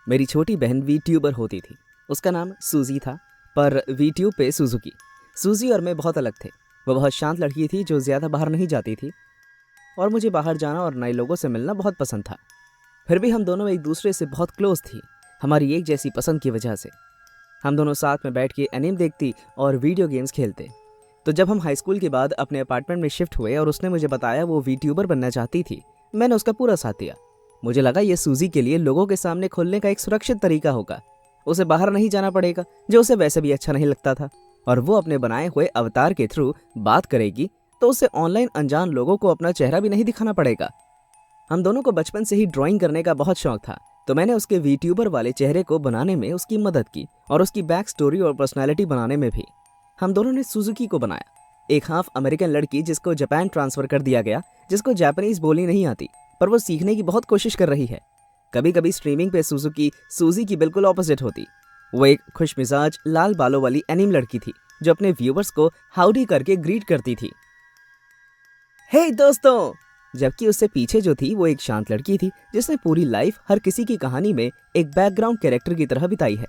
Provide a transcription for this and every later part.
मेरी छोटी बहन वीट्यूबर होती थी। उसका नाम सूजी था, पर वीट्यूब पे सुजुकी। सूजी और मैं बहुत अलग थे। वो बहुत शांत लड़की थी जो ज़्यादा बाहर नहीं जाती थी, और मुझे बाहर जाना और नए लोगों से मिलना बहुत पसंद था। फिर भी हम दोनों एक दूसरे से बहुत क्लोज थी, हमारी एक जैसी पसंद की वजह से। हम दोनों साथ में बैठ के एनीमे देखती और वीडियो गेम्स खेलते। तो जब हम हाई स्कूल के बाद अपने अपार्टमेंट में शिफ्ट हुए और उसने मुझे बताया वो वीट्यूबर बनना चाहती थी, मैंने उसका पूरा साथ दिया। मुझे लगा ये सूजी के लिए लोगों के सामने खुलने का एक सुरक्षित तरीका होगा। उसे बाहर नहीं जाना पड़ेगा, जो उसे वैसे भी अच्छा नहीं लगता था, और वो अपने बनाए हुए अवतार के थ्रू बात करेगी तो उसे ऑनलाइन अनजान लोगों को अपना चेहरा भी नहीं दिखाना पड़ेगा। हम दोनों को बचपन से ही ड्राइंग करने का बहुत शौक था, तो मैंने उसके वीट्यूबर वाले चेहरे को बनाने में उसकी मदद की और उसकी बैक स्टोरी और पर्सनैलिटी बनाने में भी। हम दोनों ने सुजुकी को बनाया, एक हाफ अमेरिकन लड़की जिसको जापान ट्रांसफर कर दिया गया, जिसको जापानीज बोलनी नहीं आती, पर वो सीखने की बहुत कोशिश कर रही है। कभी कभी स्ट्रीमिंग पे सुजुकी सूजी की बिल्कुल ऑपोजिट होती। वो एक खुशमिजाज लाल बालों वाली एनीम लड़की थी जो अपने व्यूवर्स को हाउडी करके ग्रीट करती थी, हे दोस्तों। जबकि उससे पीछे जो थी वो एक शांत लड़की थी जिसने पूरी लाइफ हर किसी की कहानी में एक बैकग्राउंड कैरेक्टर की तरह बिताई है।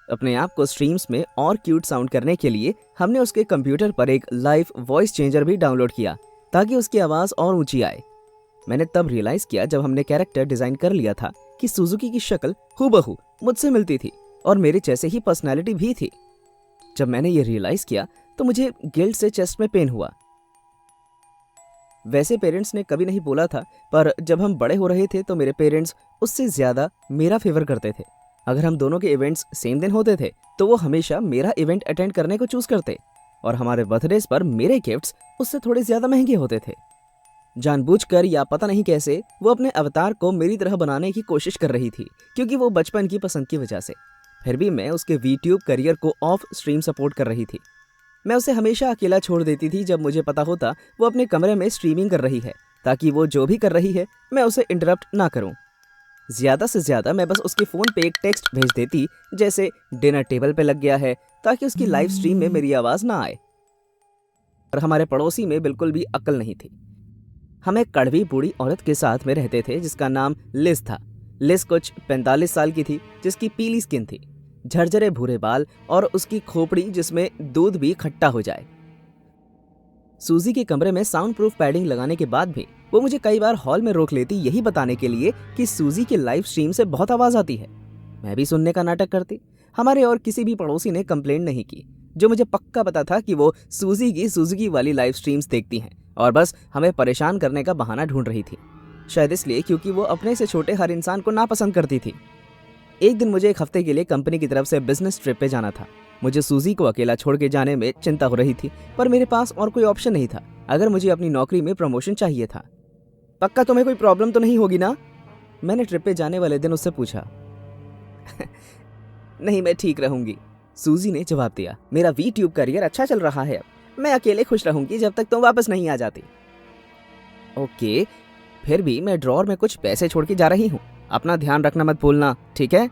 अपने आप को स्ट्रीम्स में और क्यूट साउंड करने के लिए हमने उसके कंप्यूटर पर एक लाइव वॉइस चेंजर भी डाउनलोड किया ताकि उसकी आवाज़ और ऊंची आए। मैंने तब रियलाइज किया जब हमने कैरेक्टर डिजाइन कर लिया था कि सुजुकी की शक्ल हूबहू मुझसे मिलती थी और मेरे जैसे ही पर्सनैलिटी भी थी। जब मैंने ये रियलाइज किया तो मुझे गिल्ट से चेस्ट में पेन हुआ। वैसे पेरेंट्स ने कभी नहीं बोला था, पर जब हम बड़े हो रहे थे तो मेरे पेरेंट्स उससे ज़्यादा मेरा फेवर करते थे। अगर हम दोनों के इवेंट्स सेम दिन होते थे तो वो हमेशा मेरा इवेंट अटेंड करने को चूज करते, और हमारे बर्थडेज पर मेरे गिफ्ट्स उससे थोड़े ज़्यादा महंगे होते थे। जानबूझकर या पता नहीं कैसे वो अपने अवतार को मेरी तरह बनाने की कोशिश कर रही थी, क्योंकि वो बचपन की पसंद की वजह से। फिर भी मैं उसके वीट्यूब करियर को ऑफ स्ट्रीम सपोर्ट कर रही थी। मैं उसे हमेशा अकेला छोड़ देती थी जब मुझे पता होता वो अपने कमरे में स्ट्रीमिंग कर रही है, ताकि वो जो भी कर रही है मैं उसे इंटरप्ट ना करूं। ज़्यादा से ज़्यादा मैं बस उसके फ़ोन पे एक टेक्स्ट भेज देती, जैसे डिनर टेबल पे लग गया है, ताकि उसकी लाइव स्ट्रीम में मेरी आवाज़ ना आए। और हमारे पड़ोसी में बिल्कुल भी अक्ल नहीं थी। हम एक कड़वी बूढ़ी औरत के साथ में रहते थे जिसका नाम लिज था। लिज कुछ 45 साल की थी, जिसकी पीली स्किन थी, झरझरे भूरे बाल और उसकी खोपड़ी जिसमें दूध भी खट्टा हो जाए। सूजी के कमरे में साउंड प्रूफ पैडिंग लगाने के बाद भी वो मुझे कई बार हॉल में रोक लेती, यही बताने के लिए कि सूजी के लाइव स्ट्रीम से बहुत आवाज आती है। मैं भी सुनने का नाटक करती। हमारे और किसी भी पड़ोसी ने कंप्लेंट नहीं की, जो मुझे पक्का पता था कि वो सूजी की सुजुकी वाली लाइव स्ट्रीम्स देखती हैं और बस हमें परेशान करने का बहाना ढूंढ रही थी। शायद इसलिए क्योंकि वो अपने से छोटे हर इंसान को नापसंद करती थी। एक दिन मुझे एक हफ्ते के लिए कंपनी की तरफ से बिजनेस ट्रिप पे जाना था। मुझे सूजी को अकेला छोड़ के जाने में चिंता हो रही थी, पर मेरे पास और कोई ऑप्शन नहीं था अगर मुझे अपनी नौकरी में प्रमोशन चाहिए था। पक्का तुम्हें कोई प्रॉब्लम तो नहीं होगी ना? मैंने ट्रिप पे जाने वाले दिन उससे पूछा। नहीं, मैं ठीक रहूंगी, सूजी ने जवाब दिया। मेरा वीट्यूब करियर अच्छा चल रहा है, मैं अकेले खुश रहूंगी जब तक तुम वापस नहीं आ जाती। ओके, फिर भी मैं ड्रॉअर में कुछ पैसे छोड़ के जा रही हूँ, अपना ध्यान रखना मत भूलना, ठीक है?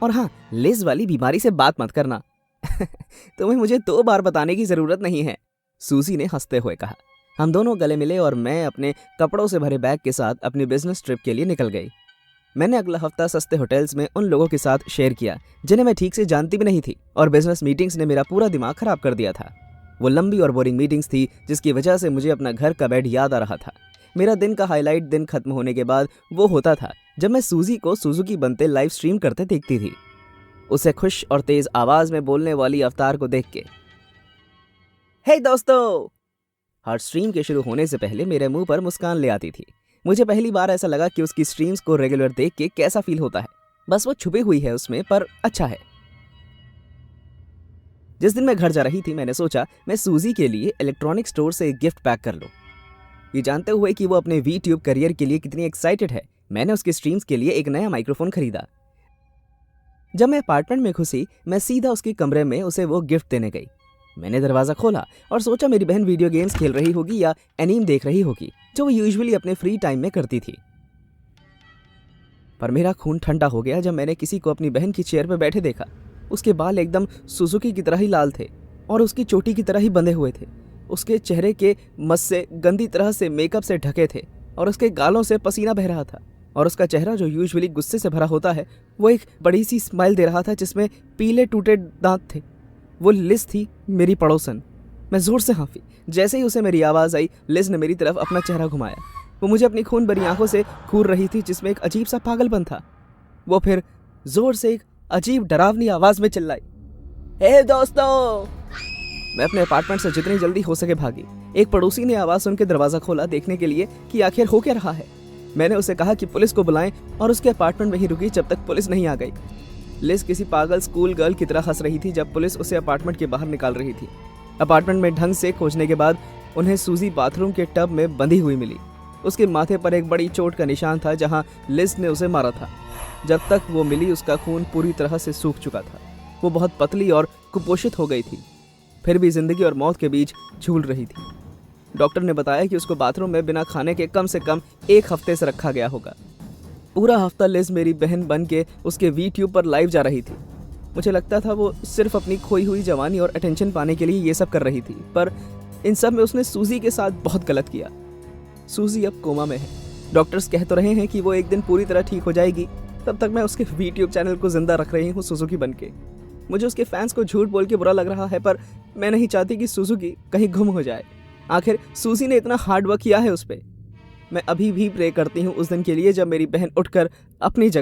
और हाँ, लिज वाली बीमारी से बात मत करना। तुम्हें मुझे 2 बार बताने की जरूरत नहीं है, सूजी ने हंसते हुए कहा। हम दोनों गले मिले और मैं अपने कपड़ों से भरे बैग के साथ अपनी बिजनेस ट्रिप के लिए निकल गई। मैंने अगला हफ्ता सस्ते होटल्स में उन लोगों के साथ शेयर किया जिन्हें मैं ठीक से जानती भी नहीं थी, और बिजनेस मीटिंग्स ने मेरा पूरा दिमाग खराब कर दिया था। वो लंबी और बोरिंग मीटिंग्स थी जिसकी वजह से मुझे अपना घर का बेड याद आ रहा था। मेरा दिन का हाईलाइट दिन खत्म होने के बाद वो होता था जब मैं सूजी को सुजुकी बनते लाइव स्ट्रीम करते देखती थी, उसे खुश और तेज आवाज में बोलने वाली अवतार को देख के। हे दोस्तों! हर स्ट्रीम के शुरू होने से पहले मेरे मुंह पर मुस्कान ले आती थी। मुझे पहली बार ऐसा लगा कि उसकी स्ट्रीम्स को रेगुलर देख के कैसा फील होता है। बस वो छुपी हुई है उसमें, पर अच्छा है। जिस दिन मैं घर जा रही थी मैंने सोचा मैं सूजी के लिए इलेक्ट्रॉनिक स्टोर से एक गिफ्ट पैक कर लूं। ये जानते हुए कि वो अपने वीट्यूब करियर के लिए कितनी एक्साइटेड है, मैंने उसके स्ट्रीम्स के लिए एक नया माइक्रोफोन खरीदा। जब मैं अपार्टमेंट में घुसी मैं सीधा उसके कमरे में उसे वो गिफ्ट देने गई। मैंने दरवाजा खोला और सोचा मेरी बहन वीडियो गेम्स खेल रही होगी या एनीम देख रही होगी, जो वो यूजुअली अपने फ्री टाइम में करती थी। पर मेरा खून ठंडा हो गया जब मैंने किसी को अपनी बहन की चेयर पर बैठे देखा। उसके बाल एकदम सुजुकी की तरह ही लाल थे और उसकी चोटी की तरह ही बंधे हुए थे। उसके चेहरे के मस्से गंदी तरह से मेकअप से ढके थे और उसके गालों से पसीना बह रहा था और उसका चेहरा जो यूजुअली गुस्से से भरा होता है वो एक बड़ी सी स्माइल दे रहा था जिसमें पीले टूटे दांत थे। वो लिज थी, मेरी पड़ोसन। मैं जोर से हाँफी। जैसे ही उसे मेरी आवाज़ आई, लिज ने मेरी तरफ अपना चेहरा घुमाया। वो मुझे अपनी खून भरी आंखों से घूर रही थी जिसमें एक अजीब सा पागलपन था। वो फिर जोर से एक अजीब डरावनी आवाज़ में चिल्लाई, हे दोस्तों! मैं अपने अपार्टमेंट से जितनी जल्दी हो सके भागी। एक पड़ोसी ने आवाज़ सुन के दरवाज़ा खोला देखने के लिए कि आखिर हो क्या रहा है। मैंने उसे कहा कि पुलिस को बुलाएं और उसके अपार्टमेंट में ही रुकी जब तक पुलिस नहीं आ गई। लिज किसी पागल स्कूल गर्ल की तरह हंस रही थी जब पुलिस उसे अपार्टमेंट के बाहर निकाल रही थी। अपार्टमेंट में ढंग से खोजने के बाद उन्हें सूजी बाथरूम के टब में बंधी हुई मिली। उसके माथे पर एक बड़ी चोट का निशान था जहां लिज ने उसे मारा था। जब तक वो मिली उसका खून पूरी तरह से सूख चुका था। वो बहुत पतली और कुपोषित हो गई थी, फिर भी जिंदगी और मौत के बीच झूल रही थी। डॉक्टर ने बताया कि उसको बाथरूम में बिना खाने के कम से कम 1 हफ्ते से रखा गया होगा। पूरा हफ्ता लिज मेरी बहन बन के उसके वीट्यूब पर लाइव जा रही थी। मुझे लगता था वो सिर्फ अपनी खोई हुई जवानी और अटेंशन पाने के लिए ये सब कर रही थी, पर इन सब में उसने सूजी के साथ बहुत गलत किया। सूजी अब कोमा में है। डॉक्टर्स कह तो रहे हैं कि वो एक दिन पूरी तरह ठीक हो जाएगी, तब तक मैं उसके यूट्यूब चैनल को जिंदा रख रही हूँ सुजुकी बन के। मुझे उसके फैंस को झूठ बोल के बुरा लग रहा है, पर मैं नहीं चाहती कि सुजुकी कहीं गुम हो जाए। आखिर सूजी ने इतना हार्ड वर्क किया है उस पर। मैं अभी भी प्रे करती हूँ उस दिन के लिए जब मेरी बहन उठकर अपनी जगह